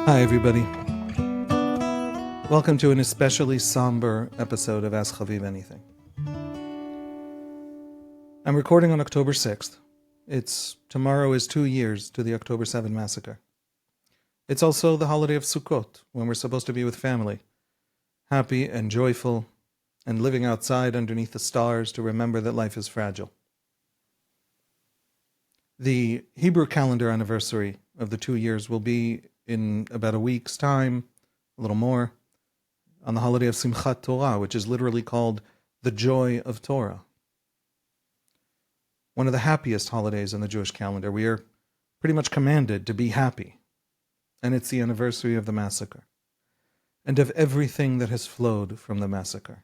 Hi, everybody. Welcome to an especially somber episode of Ask Chaviv Anything. I'm recording on October 6th. Tomorrow is 2 years to the October 7 massacre. It's also the holiday of Sukkot, when we're supposed to be with family, happy and joyful, and living outside underneath the stars to remember that life is fragile. The Hebrew calendar anniversary of the 2 years will be in about a week's time, a little more, on the holiday of Simchat Torah, which is literally called the Joy of Torah. One of the happiest holidays in the Jewish calendar. We are pretty much commanded to be happy. And it's the anniversary of the massacre, and of everything that has flowed from the massacre.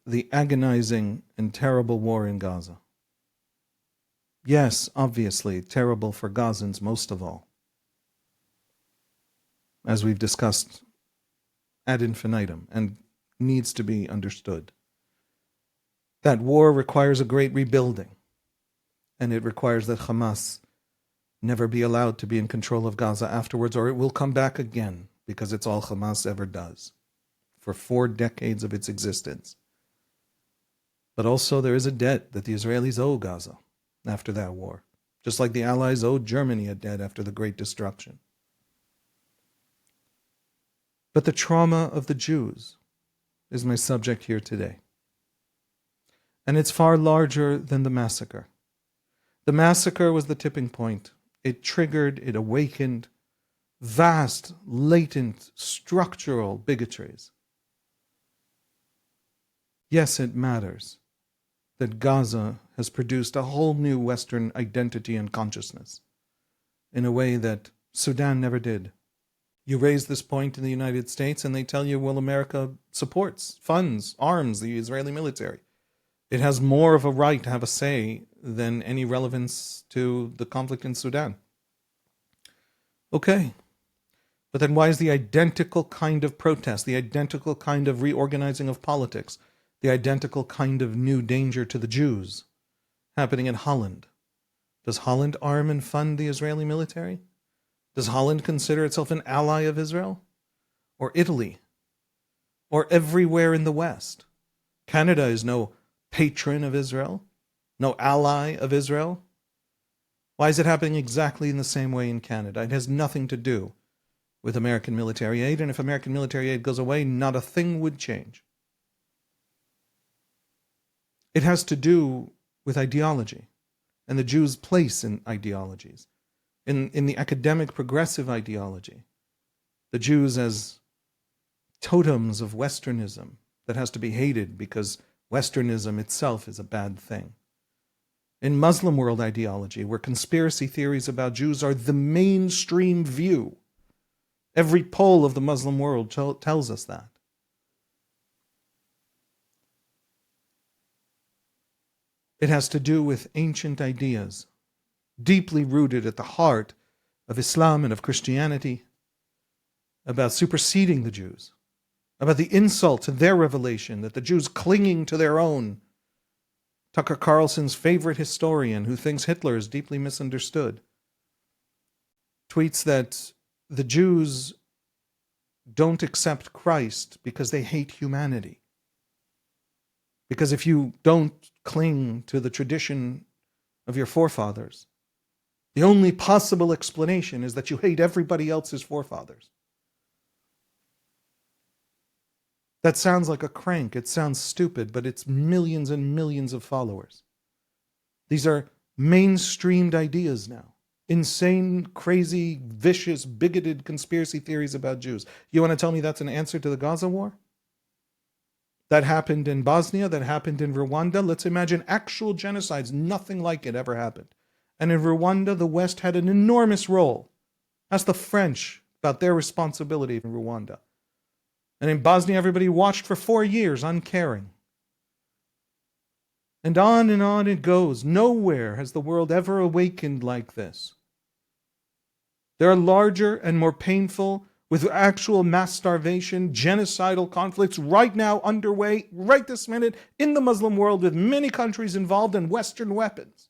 The agonizing and terrible war in Gaza. Yes, obviously, terrible for Gazans most of all. As we've discussed ad infinitum, and needs to be understood. That war requires a great rebuilding, and it requires that Hamas never be allowed to be in control of Gaza afterwards, or it will come back again, because it's all Hamas ever does, for 4 decades of its existence. But also there is a debt that the Israelis owe Gaza after that war, just like the Allies owed Germany a debt after the Great Destruction. But the trauma of the Jews is my subject here today. And it's far larger than the massacre. The massacre was the tipping point. It triggered, it awakened vast, latent, structural bigotries. Yes, it matters that Gaza has produced a whole new Western identity and consciousness in a way that Sudan never did. You raise this point in the United States and they tell you, well, America supports, funds, arms the Israeli military. It has more of a right to have a say than any relevance to the conflict in Sudan. Okay, but then why is the identical kind of protest, the identical kind of reorganizing of politics, the identical kind of new danger to the Jews happening in Holland? Does Holland arm and fund the Israeli military? Does Holland consider itself an ally of Israel? Or Italy? Or everywhere in the West? Canada is no patron of Israel, no ally of Israel. Why is it happening exactly in the same way in Canada? It has nothing to do with American military aid, and if American military aid goes away, not a thing would change. It has to do with ideology and the Jews' place in ideologies. In the academic progressive ideology, the Jews as totems of Westernism that has to be hated because Westernism itself is a bad thing. In Muslim world ideology, where conspiracy theories about Jews are the mainstream view, every poll of the Muslim world tells us that. It has to do with ancient ideas, deeply rooted at the heart of Islam and of Christianity, about superseding the Jews, about the insult to their revelation, that the Jews clinging to their own. Tucker Carlson's favorite historian, who thinks Hitler is deeply misunderstood, tweets that the Jews don't accept Christ because they hate humanity. Because if you don't cling to the tradition of your forefathers, the only possible explanation is that you hate everybody else's forefathers. That sounds like a crank. It sounds stupid, but it's millions and millions of followers. These are mainstreamed ideas now. Insane, crazy, vicious, bigoted conspiracy theories about Jews. You want to tell me that's an answer to the Gaza war? That happened in Bosnia, that happened in Rwanda. Let's imagine actual genocides. Nothing like it ever happened. And in Rwanda, the West had an enormous role. Ask the French about their responsibility in Rwanda. And in Bosnia, everybody watched for 4 years, uncaring. And on it goes. Nowhere has the world ever awakened like this. There are larger and more painful, with actual mass starvation, genocidal conflicts right now underway, right this minute, in the Muslim world, with many countries involved in Western weapons.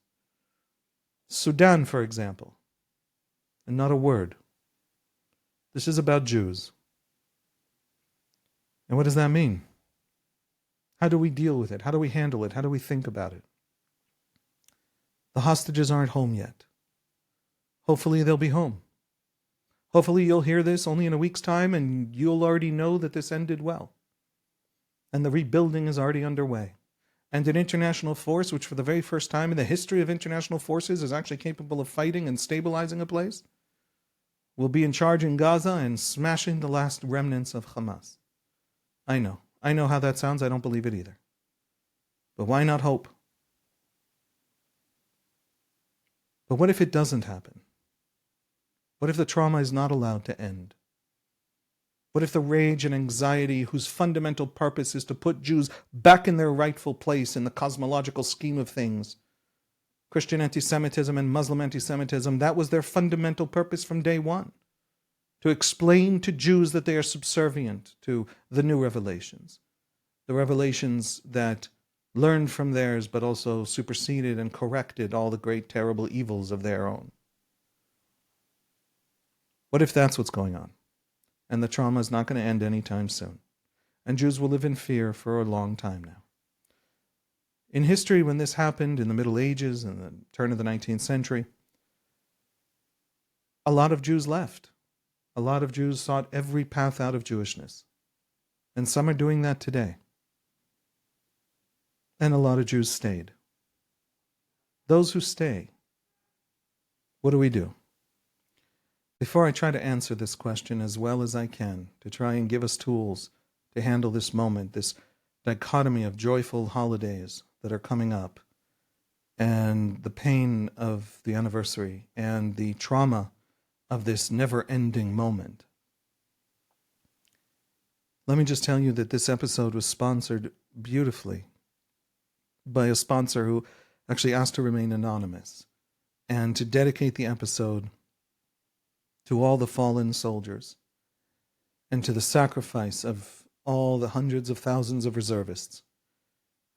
Sudan, for example, and not a word. This is about Jews. And what does that mean? How do we deal with it? How do we handle it? How do we think about it? The hostages aren't home yet. Hopefully they'll be home. Hopefully you'll hear this only in a week's time and you'll already know that this ended well. And the rebuilding is already underway. And an international force, which for the very first time in the history of international forces is actually capable of fighting and stabilizing a place, will be in charge in Gaza and smashing the last remnants of Hamas. I know how that sounds. I don't believe it either. But why not hope? But what if it doesn't happen? What if the trauma is not allowed to end? What if the rage and anxiety, whose fundamental purpose is to put Jews back in their rightful place in the cosmological scheme of things, Christian anti-Semitism and Muslim anti-Semitism, that was their fundamental purpose from day one, to explain to Jews that they are subservient to the new revelations, the revelations that learned from theirs but also superseded and corrected all the great terrible evils of their own. What if that's what's going on? And the trauma is not going to end anytime soon. And Jews will live in fear for a long time now. In history, when this happened in the Middle Ages and the turn of the 19th century, a lot of Jews left. A lot of Jews sought every path out of Jewishness. And some are doing that today. And a lot of Jews stayed. Those who stay, what do we do? Before I try to answer this question as well as I can, to try and give us tools to handle this moment, this dichotomy of joyful holidays that are coming up, and the pain of the anniversary, and the trauma of this never-ending moment. Let me just tell you that this episode was sponsored beautifully by a sponsor who actually asked to remain anonymous, and to dedicate the episode to all the fallen soldiers, and to the sacrifice of all the hundreds of thousands of reservists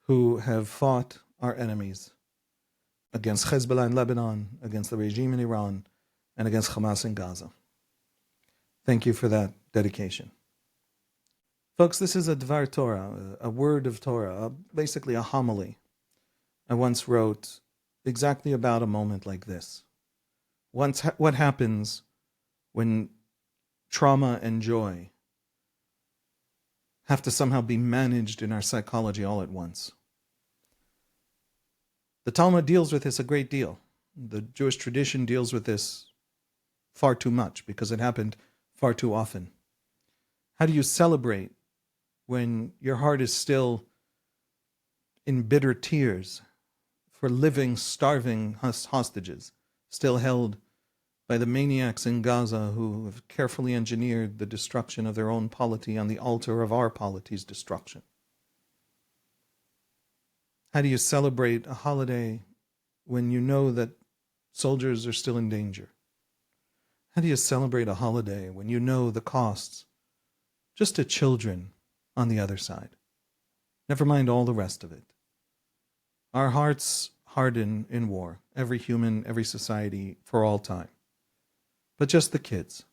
who have fought our enemies against Hezbollah in Lebanon, against the regime in Iran, and against Hamas in Gaza. Thank you for that dedication. Folks, this is a Dvar Torah, a word of Torah, basically a homily I once wrote exactly about a moment like this. What happens when trauma and joy have to somehow be managed in our psychology all at once. The Talmud deals with this a great deal. The Jewish tradition deals with this far too much because it happened far too often. How do you celebrate when your heart is still in bitter tears for living, starving hostages, still held by the maniacs in Gaza who have carefully engineered the destruction of their own polity on the altar of our polity's destruction? How do you celebrate a holiday when you know that soldiers are still in danger? How do you celebrate a holiday when you know the costs just to children on the other side? Never mind all the rest of it. Our hearts harden in war, every human, every society, for all time. But just the kids.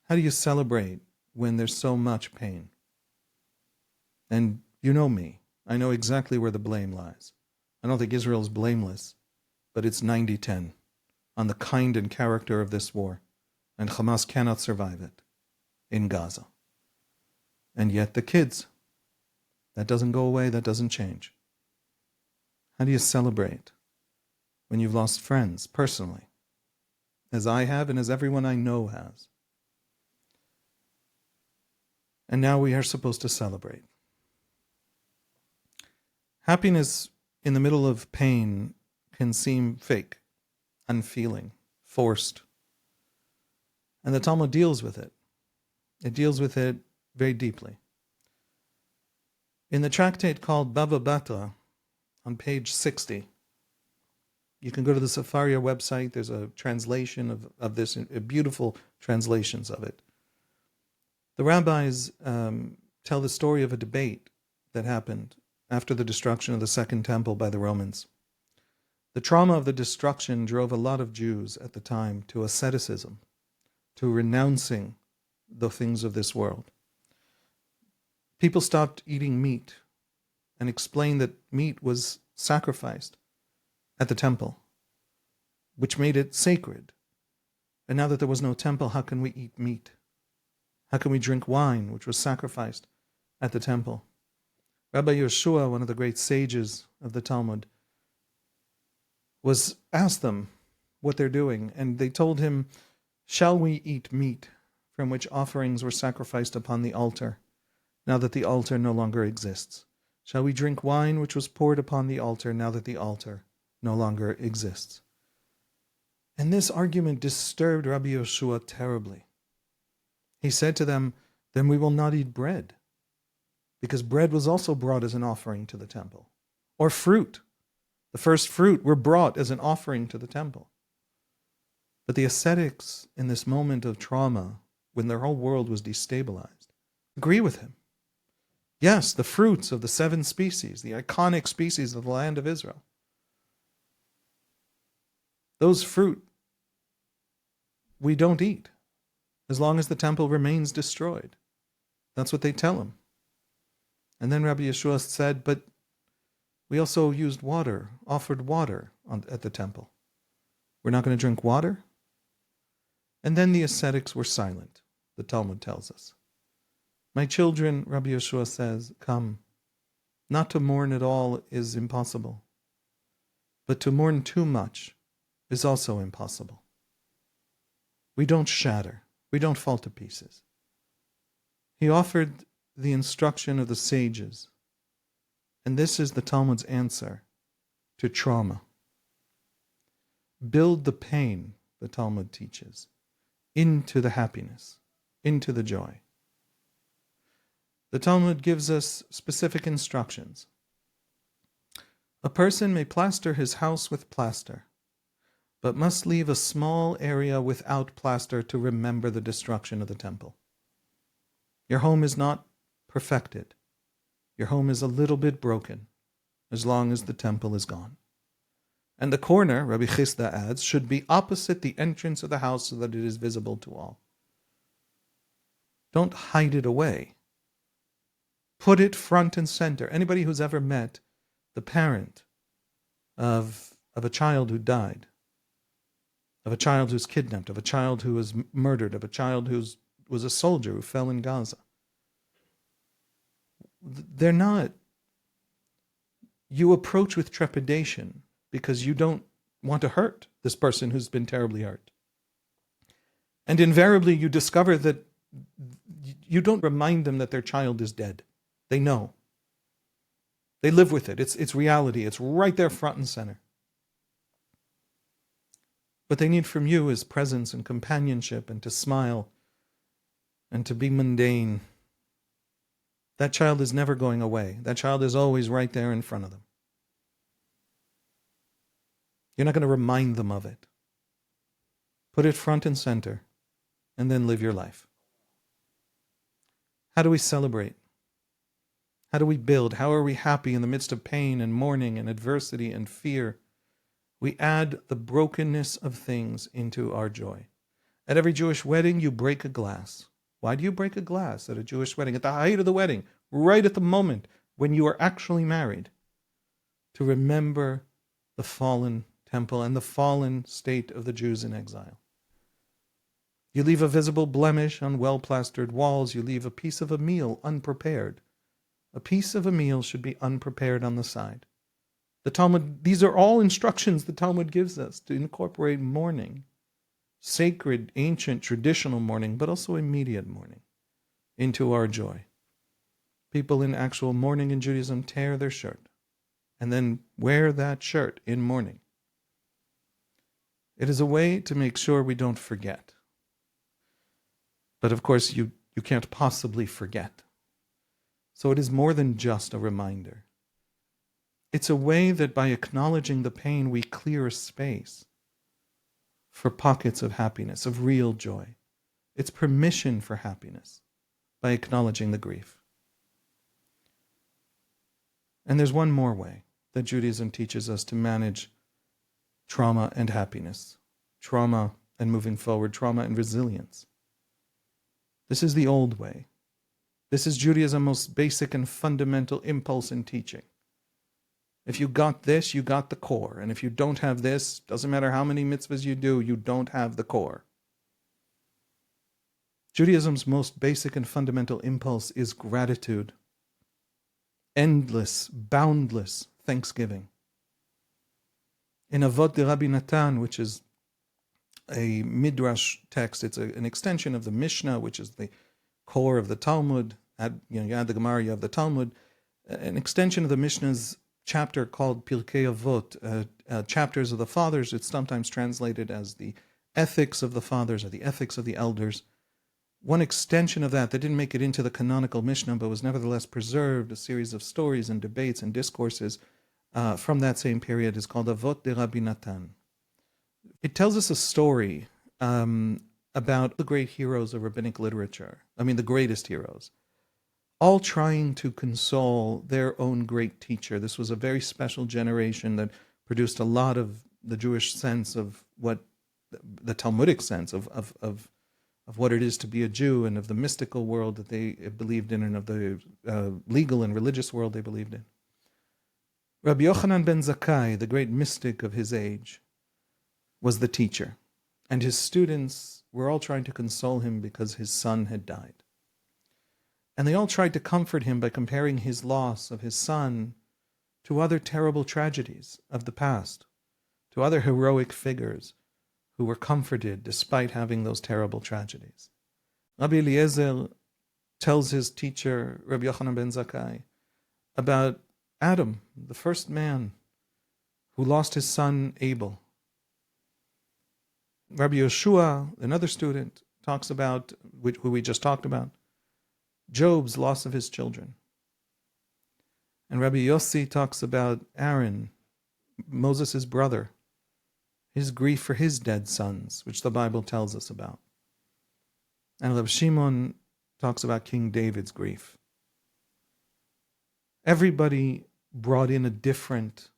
How do you celebrate when there's so much pain? And you know me. I know exactly where the blame lies. I don't think Israel's blameless, but it's 90-10 on the kind and character of this war, and Hamas cannot survive it in Gaza. And yet the kids, that doesn't go away, that doesn't change. How do you celebrate when you've lost friends personally, as I have and as everyone I know has? And now we are supposed to celebrate. Happiness in the middle of pain can seem fake, unfeeling, forced. And the Talmud deals with it. It deals with it very deeply. In the tractate called Bava Batra, on page 60, you can go to the Sefaria website. There's a translation of this, beautiful translations of it. The rabbis tell the story of a debate that happened after the destruction of the Second Temple by the Romans. The trauma of the destruction drove a lot of Jews at the time to asceticism, to renouncing the things of this world. People stopped eating meat and explained that meat was sacrificed at the temple, which made it sacred. And now that there was no temple, how can we eat meat? How can we drink wine, which was sacrificed at the temple? Rabbi Yeshua, one of the great sages of the Talmud, asked them what they're doing, and they told him, "Shall we eat meat from which offerings were sacrificed upon the altar, now that the altar no longer exists? Shall we drink wine which was poured upon the altar, now that the altar no longer exists?" And this argument disturbed Rabbi Yeshua terribly. He said to them, "Then we will not eat bread, because bread was also brought as an offering to the temple. Or fruit. The first fruit were brought as an offering to the temple." But the ascetics, in this moment of trauma, when their whole world was destabilized, agree with him. Yes, the fruits of the 7 species, the iconic species of the land of Israel, those fruit we don't eat as long as the temple remains destroyed. That's what they tell him. And then Rabbi Yeshua said, "But we also used water, offered water at the temple. We're not going to drink water?" And then the ascetics were silent, the Talmud tells us. "My children," Rabbi Yeshua says, "come. Not to mourn at all is impossible, but to mourn too much is also impossible. We don't shatter. We don't fall to pieces." He offered the instruction of the sages, and this is the Talmud's answer to trauma. Build the pain, the Talmud teaches, into the happiness, into the joy. The Talmud gives us specific instructions. A person may plaster his house with plaster, but must leave a small area without plaster to remember the destruction of the temple. Your home is not perfected. Your home is a little bit broken, as long as the temple is gone. And the corner, Rabbi Chisda adds, should be opposite the entrance of the house so that it is visible to all. Don't hide it away. Put it front and center. Anybody who's ever met the parent of a child who died, of a child who's kidnapped, of a child who was murdered, of a child who was a soldier who fell in Gaza, they're not. You approach with trepidation because you don't want to hurt this person who's been terribly hurt. And invariably you discover that you don't remind them that their child is dead. They know. They live with it. It's reality. It's right there front and center. What they need from you is presence and companionship and to smile and to be mundane. That child is never going away. That child is always right there in front of them. You're not going to remind them of it. Put it front and center, and then live your life. How do we celebrate? How do we build? How are we happy in the midst of pain and mourning and adversity and fear? We add the brokenness of things into our joy. At every Jewish wedding, you break a glass. Why do you break a glass at a Jewish wedding? At the height of the wedding, right at the moment when you are actually married, to remember the fallen temple and the fallen state of the Jews in exile. You leave a visible blemish on well-plastered walls. You leave a piece of a meal unprepared. A piece of a meal should be unprepared on the side. The Talmud, these are all instructions the Talmud gives us to incorporate mourning, sacred, ancient, traditional mourning, but also immediate mourning, into our joy. People in actual mourning in Judaism tear their shirt and then wear that shirt in mourning. It is a way to make sure we don't forget. But of course, you can't possibly forget. So it is more than just a reminder. It's a way that by acknowledging the pain, we clear a space for pockets of happiness, of real joy. It's permission for happiness by acknowledging the grief. And there's one more way that Judaism teaches us to manage trauma and happiness, trauma and moving forward, trauma and resilience. This is the old way. This is Judaism's most basic and fundamental impulse in teaching. If you got this, you got the core. And if you don't have this, doesn't matter how many mitzvahs you do, you don't have the core. Judaism's most basic and fundamental impulse is gratitude. Endless, boundless thanksgiving. In Avot de Rabbi Natan, which is a midrash text, it's an extension of the Mishnah, which is the core of the Talmud. You add the Gemara, you have the Talmud. An extension of the Mishnah's chapter called Pirkei Avot, chapters of the fathers. It's sometimes translated as the ethics of the fathers or the ethics of the elders. One extension of that didn't make it into the canonical Mishnah, but was nevertheless preserved, a series of stories and debates and discourses from that same period, is called Avot de Rabbi Natan. It tells us a story about the great heroes of rabbinic literature. I mean, the greatest heroes, all trying to console their own great teacher. This was a very special generation that produced a lot of the Jewish sense of what the Talmudic sense of what it is to be a Jew, and of the mystical world that they believed in, and of the legal and religious world they believed in. Rabbi Yochanan ben Zakkai, the great mystic of his age, was the teacher, and his students were all trying to console him because his son had died. And they all tried to comfort him by comparing his loss of his son to other terrible tragedies of the past, to other heroic figures who were comforted despite having those terrible tragedies. Rabbi Eliezer tells his teacher, Rabbi Yochanan ben Zakkai, about Adam, the first man who lost his son Abel. Rabbi Yeshua, another student, talks about, who we just talked about, Job's loss of his children. And Rabbi Yossi talks about Aaron, Moses' brother, his grief for his dead sons, which the Bible tells us about. And Rabbi Shimon talks about King David's grief. Everybody brought in a different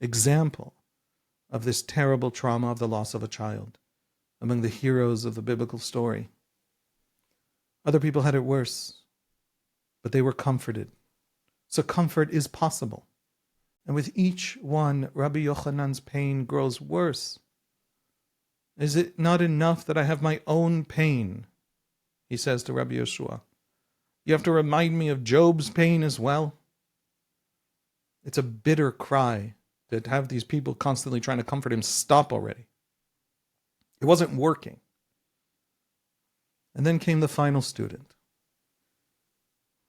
example of this terrible trauma of the loss of a child among the heroes of the biblical story. Other people had it worse, but they were comforted. So comfort is possible. And with each one, Rabbi Yochanan's pain grows worse. Is it not enough that I have my own pain? He says to Rabbi Yeshua. You have to remind me of Job's pain as well? It's a bitter cry to have these people constantly trying to comfort him. Stop already. It wasn't working. And then came the final student,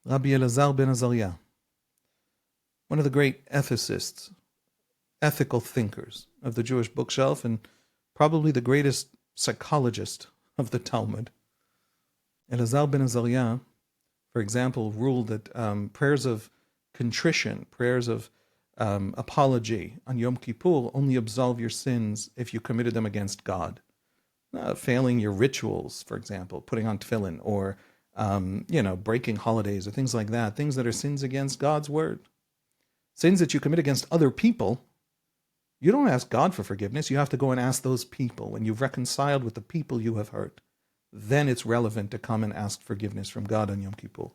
Rabbi Elazar ben Azariah, one of the great ethicists, ethical thinkers of the Jewish bookshelf, and probably the greatest psychologist of the Talmud. Elazar ben Azariah, for example, ruled that prayers of contrition, prayers of apology on Yom Kippur only absolve your sins if you committed them against God. Failing your rituals, for example, putting on tefillin, or breaking holidays, or things like that, things that are sins against God's word. Sins that you commit against other people, you don't ask God for forgiveness. You have to go and ask those people. When you've reconciled with the people you have hurt, then it's relevant to come and ask forgiveness from God on Yom Kippur.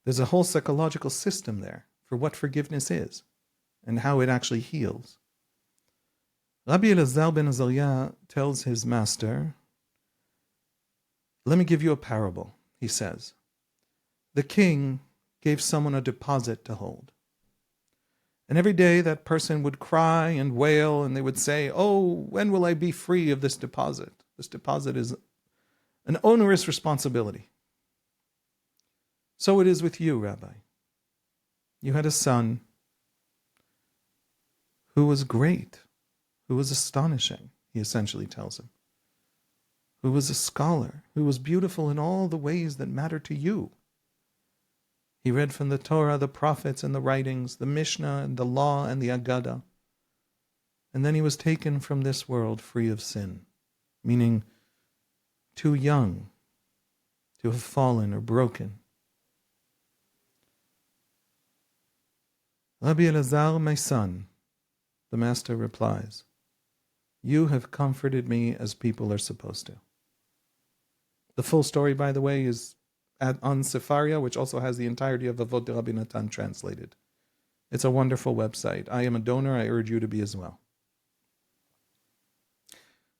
There's a whole psychological system there for what forgiveness is and how it actually heals. Rabbi Elazar ben Azariah tells his master, let me give you a parable, he says. The king gave someone a deposit to hold. And every day that person would cry and wail, and they would say, oh, when will I be free of this deposit? This deposit is an onerous responsibility. So it is with you, Rabbi. You had a son who was great, who was astonishing, he essentially tells him, who was a scholar, who was beautiful in all the ways that matter to you. He read from the Torah, the prophets, and the writings, the Mishnah, and the law, and the Aggadah. And then he was taken from this world free of sin, meaning too young to have fallen or broken. Rabbi Elazar, my son, the master replies, you have comforted me as people are supposed to. The full story, by the way, is on Sefaria, which also has the entirety of Avot de Rabbi Natan translated. It's a wonderful website. I am a donor. I urge you to be as well.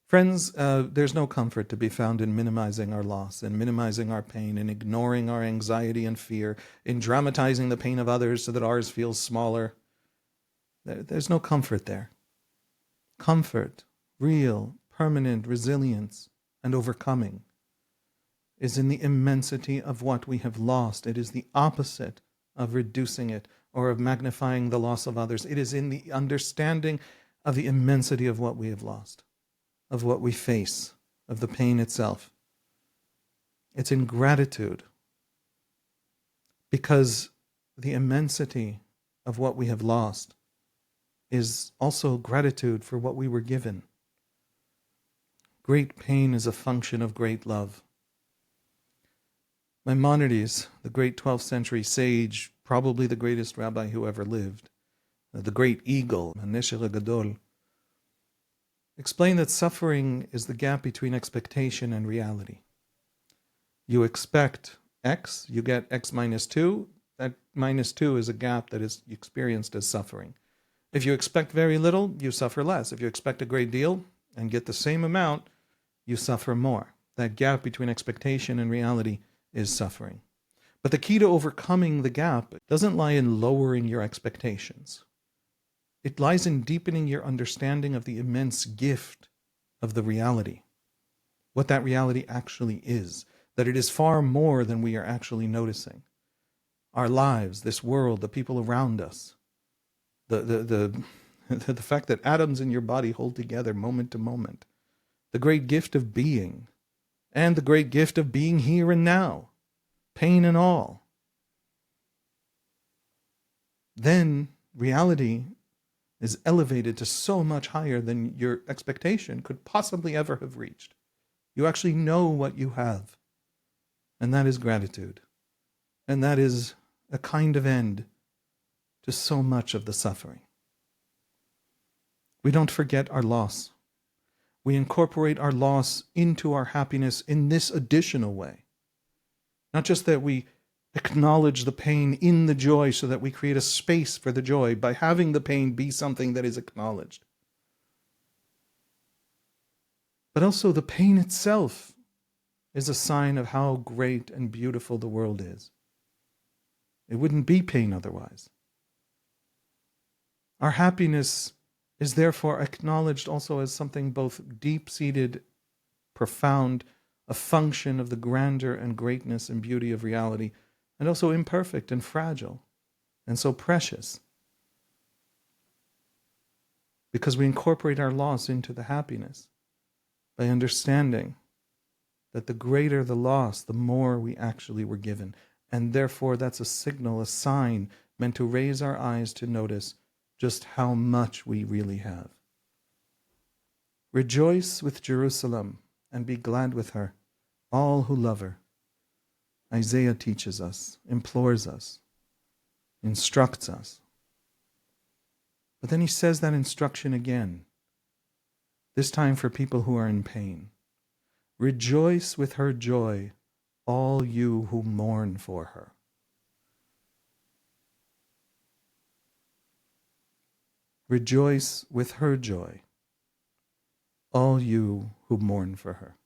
Friends, there's no comfort to be found in minimizing our loss, in minimizing our pain, in ignoring our anxiety and fear, in dramatizing the pain of others so that ours feels smaller. There's no comfort there. Comfort, real, permanent resilience and overcoming is in the immensity of what we have lost. It is the opposite of reducing it or of magnifying the loss of others. It is in the understanding of the immensity of what we have lost, of what we face, of the pain itself. It's in gratitude, because the immensity of what we have lost is also gratitude for what we were given. Great pain is a function of great love. Maimonides, the great 12th century sage, probably the greatest rabbi who ever lived, the great eagle, Nesher Gadol, explained that suffering is the gap between expectation and reality. You expect X, you get X minus 2. That minus 2 is a gap that is experienced as suffering. If you expect very little, you suffer less. If you expect a great deal and get the same amount, you suffer more. That gap between expectation and reality is suffering. But the key to overcoming the gap doesn't lie in lowering your expectations. It lies in deepening your understanding of the immense gift of the reality, what that reality actually is, that it is far more than we are actually noticing. Our lives, this world, the people around us, the fact that atoms in your body hold together moment to moment, the great gift of being, and the great gift of being here and now, pain and all. Then reality is elevated to so much higher than your expectation could possibly ever have reached. You actually know what you have, and that is gratitude. And that is a kind of end to so much of the suffering. We don't forget our loss. We incorporate our loss into our happiness in this additional way. Not just that we acknowledge the pain in the joy so that we create a space for the joy by having the pain be something that is acknowledged. But also the pain itself is a sign of how great and beautiful the world is. It wouldn't be pain otherwise. Our happiness is therefore acknowledged also as something both deep-seated, profound, a function of the grandeur and greatness and beauty of reality, and also imperfect and fragile, and so precious. Because we incorporate our loss into the happiness by understanding that the greater the loss, the more we actually were given. And therefore that's a signal, a sign meant to raise our eyes to notice just how much we really have. Rejoice with Jerusalem and be glad with her, all who love her. Isaiah teaches us, implores us, instructs us. But then he says that instruction again, this time for people who are in pain. Rejoice with her joy, all you who mourn for her. Rejoice with her joy, all you who mourn for her.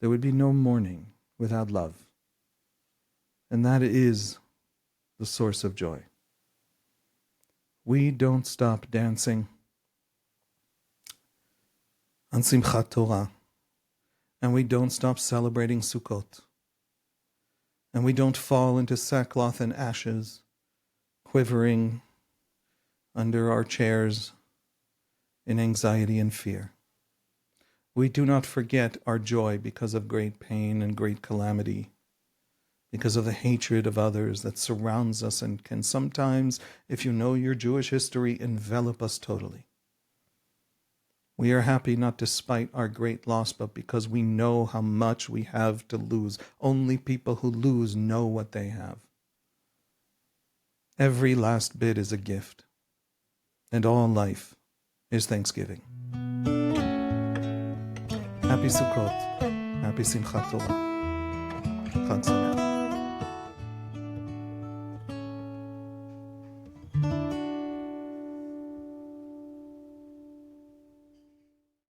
There would be no mourning without love. And that is the source of joy. We don't stop dancing on Simchat Torah, and we don't stop celebrating Sukkot, and we don't fall into sackcloth and ashes, quivering under our chairs in anxiety and fear. We do not forget our joy because of great pain and great calamity, because of the hatred of others that surrounds us and can sometimes, if you know your Jewish history, envelop us totally. We are happy not despite our great loss, but because we know how much we have to lose. Only people who lose know what they have. Every last bit is a gift, and all life is thanksgiving. Happy Sukkot. Happy Simchat Torah. Chag Sameach.